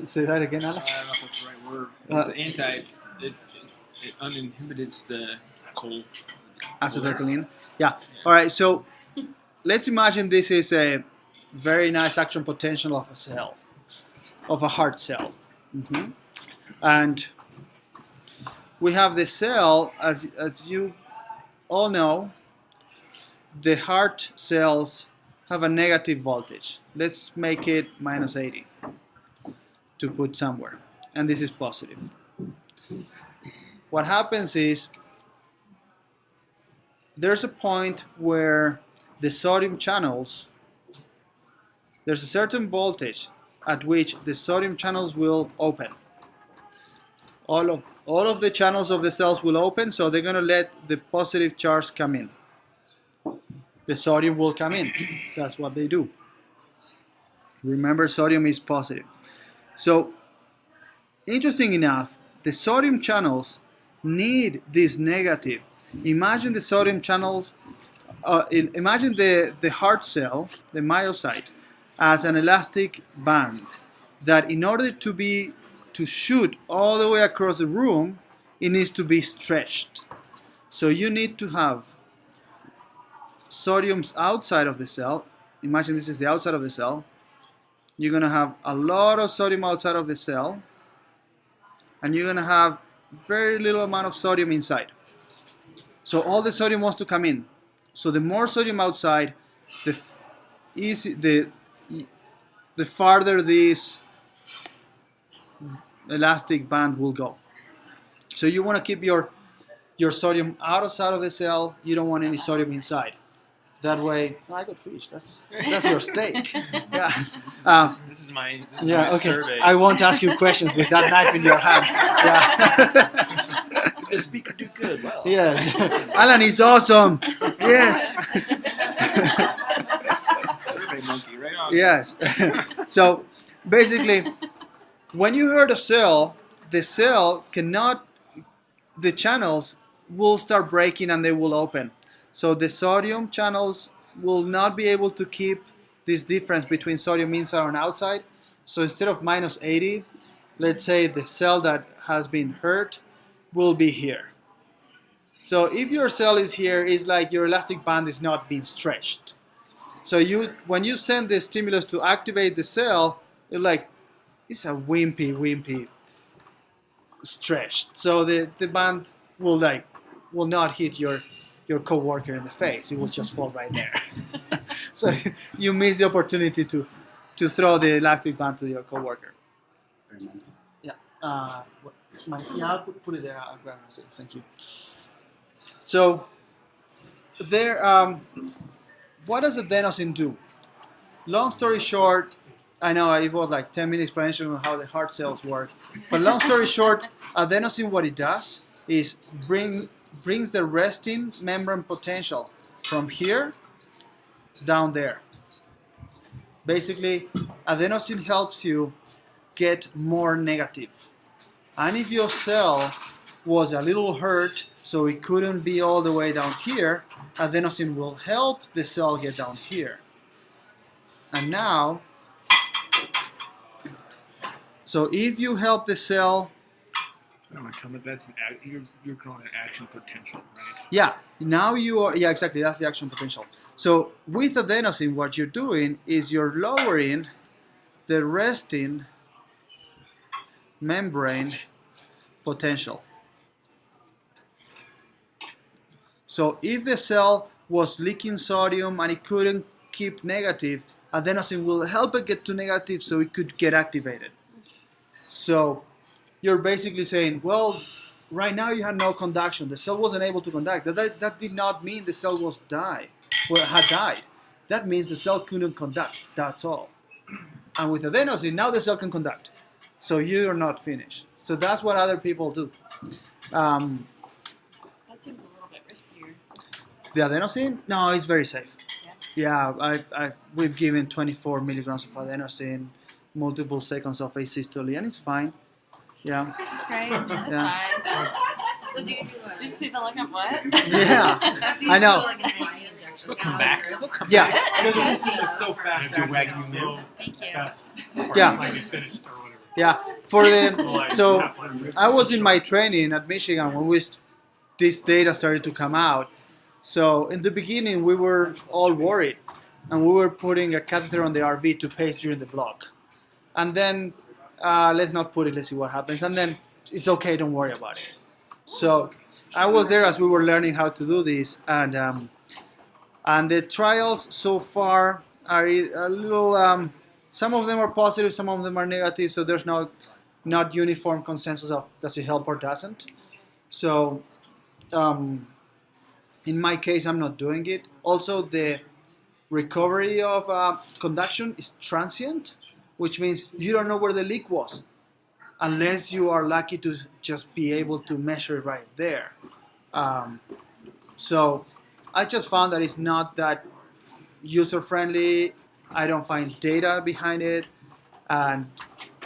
Say that again, Alex. I don't know if that's the right word. It's it uninhibits the cold. Acetylcholine. Yeah. All right. So let's imagine this is a very nice action potential of a cell, of a heart cell. And we have the cell, as you all know, the heart cells have a negative voltage. Let's make it minus 80 to put somewhere. And this is positive. What happens is there's a point where the sodium channels, there's a certain voltage at which the sodium channels will open. All of the channels of the cells will open, so they're going to let the positive charge come in. The sodium will come in. That's what they do. Remember, sodium is positive. So, interesting enough, the sodium channels need this negative. Imagine the sodium channels, imagine the heart cell, the myocyte, as an elastic band that in order to shoot all the way across the room, it needs to be stretched. So you need to have sodiums outside of the cell. Imagine this is the outside of the cell. You're going to have a lot of sodium outside of the cell, and you're going to have very little amount of sodium inside. So all the sodium wants to come in. So the more sodium outside, the farther this elastic band will go. So you want to keep your sodium outside of the cell. You don't want any sodium inside. That way, I got fish. That's your steak. Yeah. This is my okay. survey. I won't ask you questions with that knife in your hand. Yeah. Did the speaker do good? Well. Yes. Alan is awesome. Yes. Survey monkey, right on. Yes. So basically, when you hurt a cell, the cell cannot, the channels will start breaking and they will open. So the sodium channels will not be able to keep this difference between sodium inside and outside. So instead of minus 80, let's say the cell that has been hurt will be here. So if your cell is here, it's like your elastic band is not being stretched. So when you send the stimulus to activate the cell, it's a wimpy stretched. So the band will not hit your coworker in the face. It will just fall right there. So you miss the opportunity to throw the elastic band to your coworker. Yeah. I'll put it there. I'll grab it. Thank you. So there. What does adenosine do? Long story short, I know it was like 10 minutes explanation on how the heart cells work. But long story short, adenosine, what it does is brings the resting membrane potential from here down there. Basically, adenosine helps you get more negative. And if your cell was a little hurt, so it couldn't be all the way down here, adenosine will help the cell get down here. And now, so if you help the cell, you're calling it action potential, right? Yeah, now you are, yeah, exactly, that's the action potential. So with adenosine, what you're doing is you're lowering the resting membrane potential. So if the cell was leaking sodium and it couldn't keep negative, adenosine will help it get to negative so it could get activated. So you're basically saying, well, right now you had no conduction. The cell wasn't able to conduct. That did not mean the cell had died. That means the cell couldn't conduct. That's all. And with adenosine, now the cell can conduct. So you're not finished. So that's what other people do. That seems a little bit riskier. The adenosine? No, it's very safe. Yeah. Yeah, we've given 24 milligrams of adenosine, multiple seconds of asystole, and it's fine. Yeah. That's great. That's Yeah. fine. So do you Did you see the look at what? Yeah. so you I know. feel like an IV injection? We'll come back. Yeah. Because it's so fast Do acting. wagyu It's so Thank you. fast. Yeah. Like it's finished or whatever. Yeah, for the so I was in my training at Michigan when this data started to come out. So in the beginning, we were all worried, and we were putting a catheter on the RV to pace during the block. And then let's not put it. Let's see what happens. And then it's okay. Don't worry about it. So I was there as we were learning how to do this, and the trials so far are a little. Some of them are positive, some of them are negative. So there's not uniform consensus of does it help or doesn't. So in my case, I'm not doing it. Also, the recovery of conduction is transient, which means you don't know where the leak was unless you are lucky to just be able to measure it right there. So I just found that it's not that user-friendly. I don't find data behind it. And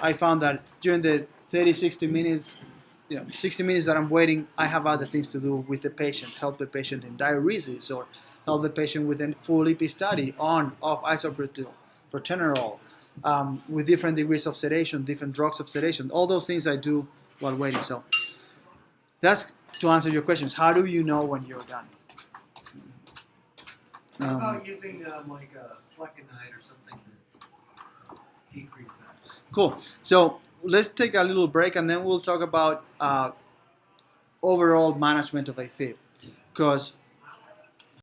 I found that during the 30, 60 minutes, 60 minutes that I'm waiting, I have other things to do with the patient, help the patient in diuresis or help the patient with a full EP study off isoproteol, protenolol, with different degrees of sedation, different drugs of sedation. All those things I do while waiting. So that's to answer your questions. How do you know when you're done? How about using like a flecainide or something to decrease that? Cool. So let's take a little break and then we'll talk about overall management of AFib. Because